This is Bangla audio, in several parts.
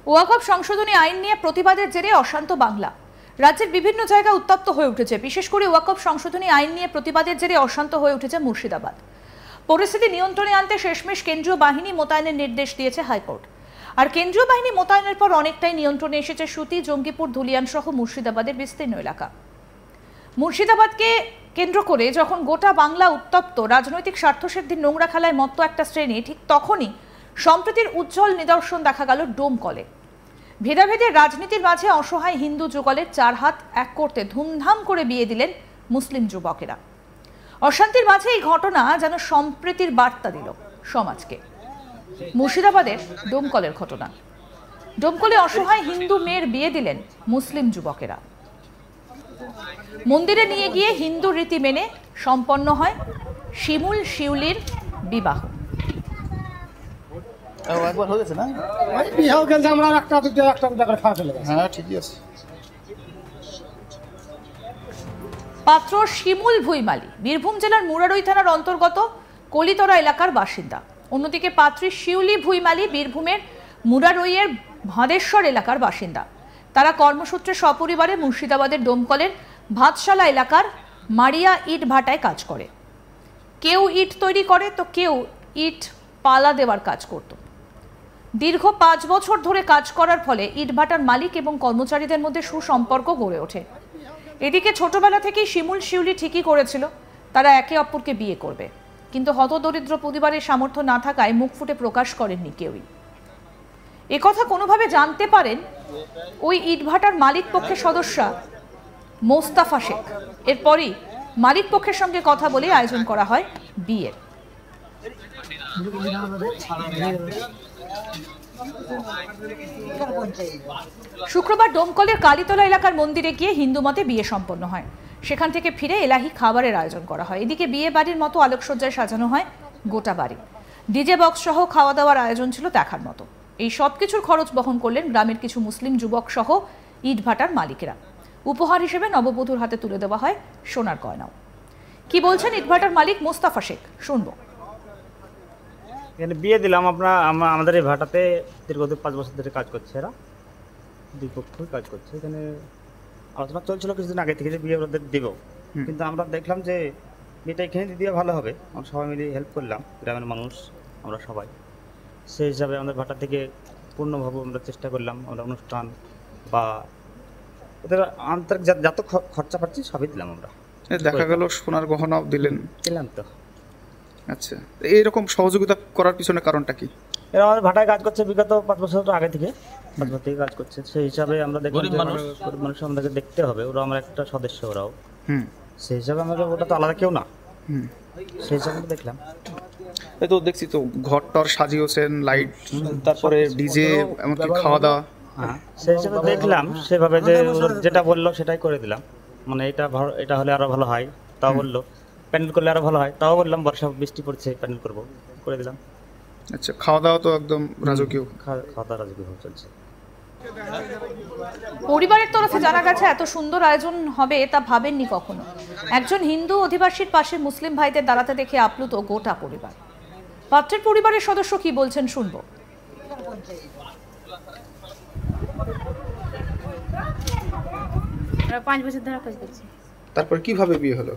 ওয়াকফ সংশোধনী আইন নিয়ে প্রতিবাদের জেরে অশান্ত বাংলা। রাজ্যের বিভিন্ন জায়গায় উত্তপ্ত হয়ে উঠেছে। বিশেষ করে ওয়াকফ সংশোধনী আইন নিয়ে প্রতিবাদের জেরে অশান্ত হয়ে উঠেছে মুর্শিদাবাদ। পরিস্থিতি নিয়ন্ত্রণে আনতে শেষমেশ কেন্দ্রীয় বাহিনী মোতায়েনের নির্দেশ দিয়েছে হাইকোর্ট। আর কেন্দ্রীয় বাহিনী মোতায়েনের পর অনেকটাই নিয়ন্ত্রণে এসেছে সুতি, জঙ্গিপুর, ধুলিয়ান সহ মুর্শিদাবাদের বিস্তীর্ণ এলাকা। মুর্শিদাবাদকে কেন্দ্র করে যখন গোটা বাংলা উত্তপ্ত, রাজনৈতিক স্বার্থসিদ্ধির নোংরা খেলায় মত্ত একটা শ্রেণী, ঠিক তখনই সম্প্রীতির উজ্জ্বল নিদর্শন দেখা গেল ডোমকলে। ভেদাভেদের রাজনীতির মাঝে অসহায় হিন্দু যুগলের চার হাত এক করতে ধুমধাম করে বিয়ে দিলেন মুসলিম যুবকেরা। অশান্তির মাঝে এই ঘটনা যেন সম্প্রীতির বার্তা দিল সমাজকে। মুর্শিদাবাদের ডোমকলের ঘটনা। ডোমকলে অসহায় হিন্দু মেয়ের বিয়ে দিলেন মুসলিম যুবকেরা। মন্দিরে নিয়ে গিয়ে হিন্দু রীতি মেনে সম্পন্ন হয় শিমুল শিউলির বিবাহ। পাত্র শিমুল ভুইমালী বীরভূম জেলার মুরারই থানার অন্তর্গত কলিতরা এলাকার বাসিন্দা। অন্যদিকে পাত্রী শিউলি ভুইমালী বীরভূমের মুরারইয়ের ভাদেশ্বর এলাকার বাসিন্দা। তারা কর্মসূত্রে সপরিবারে মুর্শিদাবাদের ডোমকলের ভাতশালা এলাকার মারিয়া ইট ভাটায় কাজ করে। কেউ ইট তৈরি করে তো কেউ ইট পালা দেওয়ার কাজ করত। দীর্ঘ 5 বছর ধরে কাজ করার ফলে ইট ভাটার মালিক এবং কর্মচারীদের মধ্যে সুসম্পর্ক গড়ে ওঠে। এদিকে ছোটবেলা থেকেই শিমুল শিউলি ঠিকই করেছিল তারা একে অপরকে বিয়ে করবে, কিন্তু হতদরিদ্র পরিবারের সামর্থ্য না থাকায় মুখ ফুটে প্রকাশ করেননি কেউই। একথা কোনোভাবে জানতে পারেন ওই ইটভাটার মালিক পক্ষের সদস্যা মোস্তাফা শেখ। এরপরই মালিক পক্ষের সঙ্গে কথা বলে আয়োজন করা হয় বিয়ের। শুক্রবার ডোমকলের কালীতলা এলাকার মন্দিরে গিয়ে হিন্দু মতে বিয়ে সম্পন্ন হয়। সেখান থেকে ফিরে এলাহি খাবারের আয়োজন করা হয়। এদিকে বিয়ে বাড়ির মতো আলোকসজ্জায় সাজানো হয় গোটা বাড়ি। ডিজে বক্স সহ খাওয়া দাওয়ার আয়োজন ছিল দেখার মতো। এই সবকিছুর খরচ বহন করলেন গ্রামের কিছু মুসলিম যুবক সহ ইটভাটার মালিকেরা। উপহার হিসেবে নববধূর হাতে তুলে দেওয়া হয় সোনার গয়নাও। কি বলছেন ইটভাটার মালিক মোস্তাফা শেখ, শুনবো। এখানে বিয়ে দিলাম আমাদের এই ভাটাতে দীর্ঘদিন 5 বছর ধরে কাজ করছে। এরা দুই পক্ষই কাজ করছে। এখানে আলোচনা চলছিল কিছুদিন আগে থেকে যে বিয়ে ওদের দিব, কিন্তু আমরা দেখলাম যে বিয়েটা এখানে দিয়ে ভালো হবে। আমরা সবাই মিলে হেল্প করলাম, গ্রামের মানুষ আমরা সবাই। সেই হিসাবে আমাদের ভাটা থেকে পূর্ণভাবে আমরা চেষ্টা করলাম, আমরা অনুষ্ঠান বা ওদের আন্তরিক যত খরচা পাচ্ছি সবই দিলাম। আমরা দেখা গেল সোনার গহনাও দিলেন। দিলাম তো। আচ্ছা, এইরকম সহযোগিতা করার পিছনে কারণটা কি? এরা আমাদের ভাটায় কাজ করছে বিগত 5 বছর আগে থেকে, 5 বছর থেকে কাজ করছে। সেই হিসাবে আমরা দেখলাম গরিব মানুষ আমাদেরকে দেখতে হবে, ওরা আমার একটা সদস্য ওরাও। সেই হিসাবে আমাদের ওটা তো আলাদা কেউ না। সেই হিসাবে দেখলাম। এই তো দেখছি তো ঘরটর সাজিয়েছেন, লাইট, তারপরে ডিজে, এমনকি খাওয়া দাওয়া। হ্যাঁ, সেই হিসাবে দেখলাম সেভাবে যে যেটা বললো সেটাই করে দিলাম। মানে এটা হলে আরো ভালো হয় তাও বললো, প্যান্ডেল করলে আরো ভালো হয় তাও বললাম। বর্ষা বৃষ্টি পড়ছে, প্যান্ডেল করবো, করে দিলাম। আচ্ছা, খাওয়া দাওয়া তো একদম রাজকীয়। খাওয়া দাওয়া রাজকীয় চলছে। পরিবারের তরফে জানা গেছে এত সুন্দর আয়োজন হবে তা ভাবেননি কখনো। একজন হিন্দু অধিবাসীর পাশে মুসলিম ভাইদের দাঁড়াতে দেখে আপ্লুত গোটা পরিবার। পাত্রের পরিবারের সদস্য কি বলছেন শুনবো। 5 বছর ধরে কাজ করছি। তারপর কিভাবে বিয়ে হলো?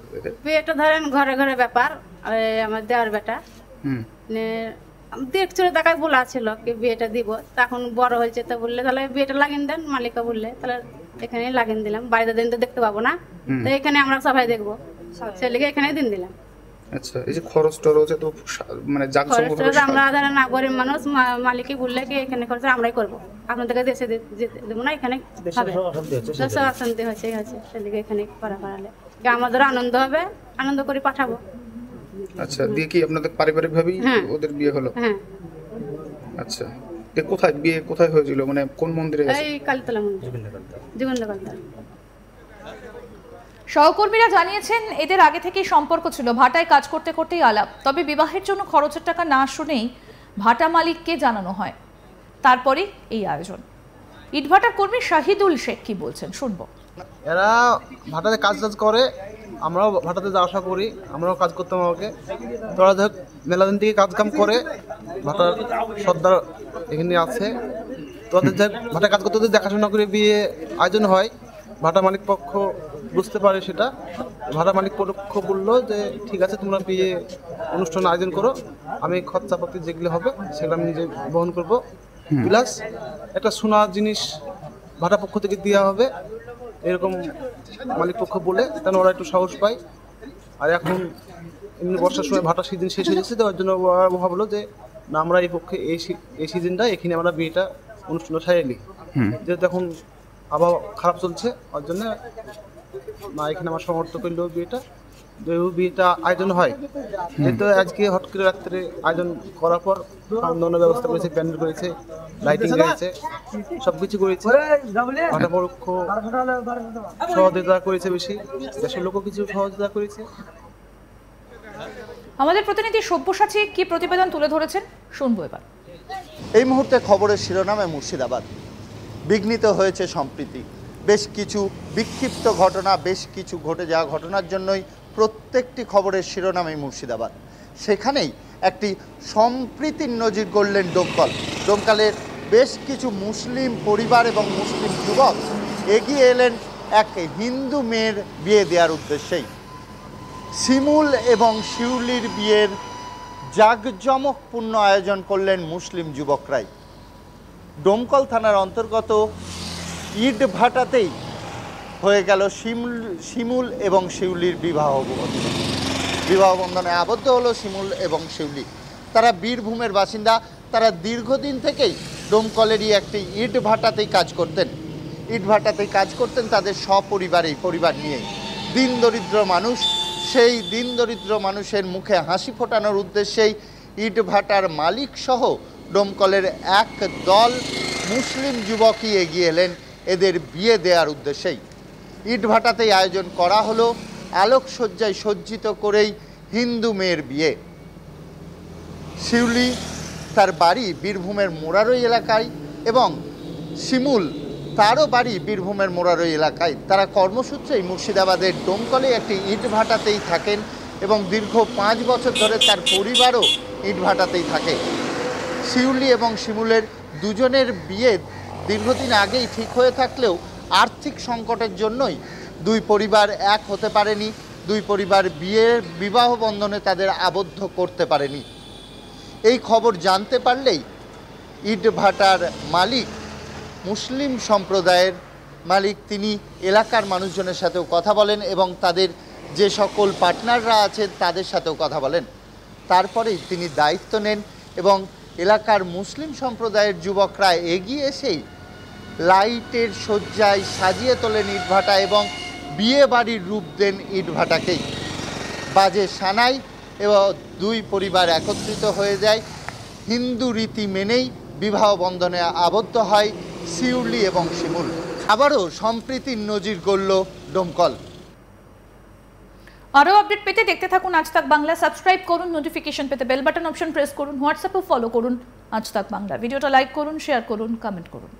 বিয়েটা ধরেন ঘরে ঘরে ব্যাপার। আমার দেওয়ার বেটা দেখছিল, দেখায় বলা ছিল কি বিয়েটা দিব। তখন বড় হয়েছে তো বললে তাহলে বিয়েটা লাগিয়ে দেন। মালিকা বললে তাহলে এখানে লাগিয়ে দিলাম। বাড়িতে দিন তো দেখতে পাবো না, তো এখানে আমরা সবাই দেখবো, ছেলেকে এখানে দিন দিলাম। আচ্ছা, এই যে খরচ টরচ তো মানে আমরা ধরেন না গরিব মানুষ, মালিকে বললে কি এখানে খরচ আমরাই করবো, আপনাদেরকে দেশে দেবো না, এখানে অশান্তি হয়েছে। ছেলেকে এখানে করালে আমাদের আনন্দ হবে, আনন্দ করে পাঠাবো। আচ্ছা, দিয়ে কি আপনাদের পারিবারিক ভাবেই ওদের বিয়ে হলো? হ্যাঁ। আচ্ছা, কোথায় বিয়ে কোথায় হয়েছিল, মানে কোন মন্দিরে? এই কালীতলা মন্দির, জীবনদা। সহকর্মীরা জানিয়েছেন এদের আগে থেকেই সম্পর্ক ছিল, ভাটায় কাজ করতে করতেই আলাপ। তবে বিবাহের জন্য খরচের টাকা না শুনেই ভাটা মালিককে জানানো হয়, তারপরে এই আয়োজন। ইটভাটার কর্মী শাহিদুল শেখ কি বলছেন শুনবো। এরা ভাটাতে কাজ করে, আমরাও ভাটাতে যাওয়া আসা করি, আমরাও কাজ করতাম। আমাকে তোরা মেলা দিন থেকে কাজ কাম করে, ভাটার সর্দার এখানে আছে, তোদের ভাটা কাজ করতে দেখাশোনা করে বিয়ে আয়োজন হয়, ভাটা মালিক পক্ষ বুঝতে পারে সেটা, ভাটা মালিক পক্ষ বললো যে ঠিক আছে তোমরা বিয়ে অনুষ্ঠান আয়োজন করো, আমি খরচাপাতি যেগুলো হবে সেগুলো আমি নিজে বহন করব, প্লাস একটা সোনা জিনিস ভাটা পক্ষ থেকে দেওয়া হবে, এরকম মালিক পক্ষ বলে তাহলে ওরা একটু সাহস পায়। আর এখন এমনি বর্ষার সময় ভাটা সিজন শেষ হয়ে যাচ্ছে, তার জন্য ওরা ভাবলো যে না আমরা এই পক্ষে এই সিজনটা এখানে আমরা বিয়েটা অনুষ্ঠানটা সারিয়ে নিই, যেহেতু এখন আবহাওয়া খারাপ চলছে ওর জন্য না এখানে আমার সমর্থ করলো বিয়েটা আয়োজন হয়। যেহেতু আজকে হট করে রাত্রে আয়োজন করার পর খাওয়ানোর ব্যবস্থা করেছে, প্যান্ডেল করেছে, লাইটিং করেছে, সবকিছু করেছে, ভাটা পক্ষ সহযোগিতা করেছে, বেশি দেশের লোকও কিছু সহযোগিতা করেছে। আমাদের প্রতিনিধি সব্যসাচী কি প্রতিবেদন তুলে ধরেছেন শুনবো এবার। এই মুহূর্তে খবরের শিরোনামে মুর্শিদাবাদ বিঘ্নিত হয়েছে সম্প্রীতি। বেশ কিছু বিক্ষিপ্ত ঘটনা, বেশ কিছু ঘটে যাওয়া ঘটনার জন্যই প্রত্যেকটি খবরের শিরোনামে মুর্শিদাবাদ। সেখানেই একটি সম্প্রীতির নজির গড়লেন ডোমকলের বেশ কিছু মুসলিম পরিবার এবং মুসলিম যুবক এগিয়ে এলেন এক হিন্দু মেয়ের বিয়ে দেওয়ার উদ্দেশ্যেই। শিমুল এবং শিউলির বিয়ের জাঁকজমকপূর্ণ আয়োজন করলেন মুসলিম যুবকরাই। ডোমকল থানার অন্তর্গত ইটভাটাতেই হয়ে গেল শিমুল এবং শিউলির বিবাহ বন্ধনে আবদ্ধ হলো শিমুল এবং শিউলি। তারা বীরভূমের বাসিন্দা, তারা দীর্ঘদিন থেকেই ডোমকলেরই একটি ইটভাটাতেই কাজ করতেন তাদের পরিবার নিয়েই। দিন দরিদ্র মানুষ, সেই দিন দরিদ্র মানুষের মুখে হাসি ফোটানোর উদ্দেশ্যেই ইটভাটার মালিক সহ ডোমকলের এক দল মুসলিম যুবকই এগিয়ে এলেন এদের বিয়ে দেওয়ার উদ্দেশ্যেই। ইটভাটাতেই আয়োজন করা হলো আলোকসজ্জায় সজ্জিত করেই হিন্দু মেয়ের বিয়ে। শিউলি তার বাড়ি বীরভূমের মোরারই এলাকায় এবং শিমুল তারও বাড়ি বীরভূমের মোরারই এলাকায়। তারা কর্মসূত্রেই মুর্শিদাবাদের ডোমকলে একটি ইটভাটাতেই থাকেন এবং দীর্ঘ 5 বছর ধরে তার পরিবারও ইটভাটাতেই থাকে। শিউলি এবং শিমুলের দুজনের বিয়ে দীর্ঘদিন আগেই ঠিক হয়ে থাকলেও আর্থিক সংকটের জন্যই দুই পরিবার এক হতে পারেনি, দুই পরিবার বিবাহ বন্ধনে তাদের আবদ্ধ করতে পারেনি। এই খবর জানতে পারলেই ইটভাটার মালিক মুসলিম সম্প্রদায়ের মালিক, তিনি এলাকার মানুষজনের সাথেও কথা বলেন এবং তাদের যে সকল পার্টনাররা আছেন তাদের সাথেও কথা বলেন। তারপরেই তিনি দায়িত্ব নেন এবং এলাকার মুসলিম সম্প্রদায়ের যুবকরা এগিয়ে এসেই লাইটের সজ্জায় সাজিয়ে তোলেন ইটভাটা এবং বিয়ে বাড়ির রূপ দেন ইটভাটাকেই। বাজে সানাই এবং দুই পরিবার একত্রিত হয়ে যায়। হিন্দু রীতি মেনেই বিবাহ বন্ধনে আবদ্ধ হয় শিউলি এবং শিমুল। আবারও সম্প্রীতির নজির গড়ল ডোমকল। আরও আপডেট পেতে দেখতে থাকুন আজ তাক বাংলা। সাবস্ক্রাইব করুন, নোটিফিকেশন পেতে বেল বাটন অপশন প্রেস করুন, হোয়াটসঅ্যাপে ফলো করুন আজ তাক বাংলা। ভিডিওটা লাইক করুন, শেয়ার করুন, কমেন্ট করুন।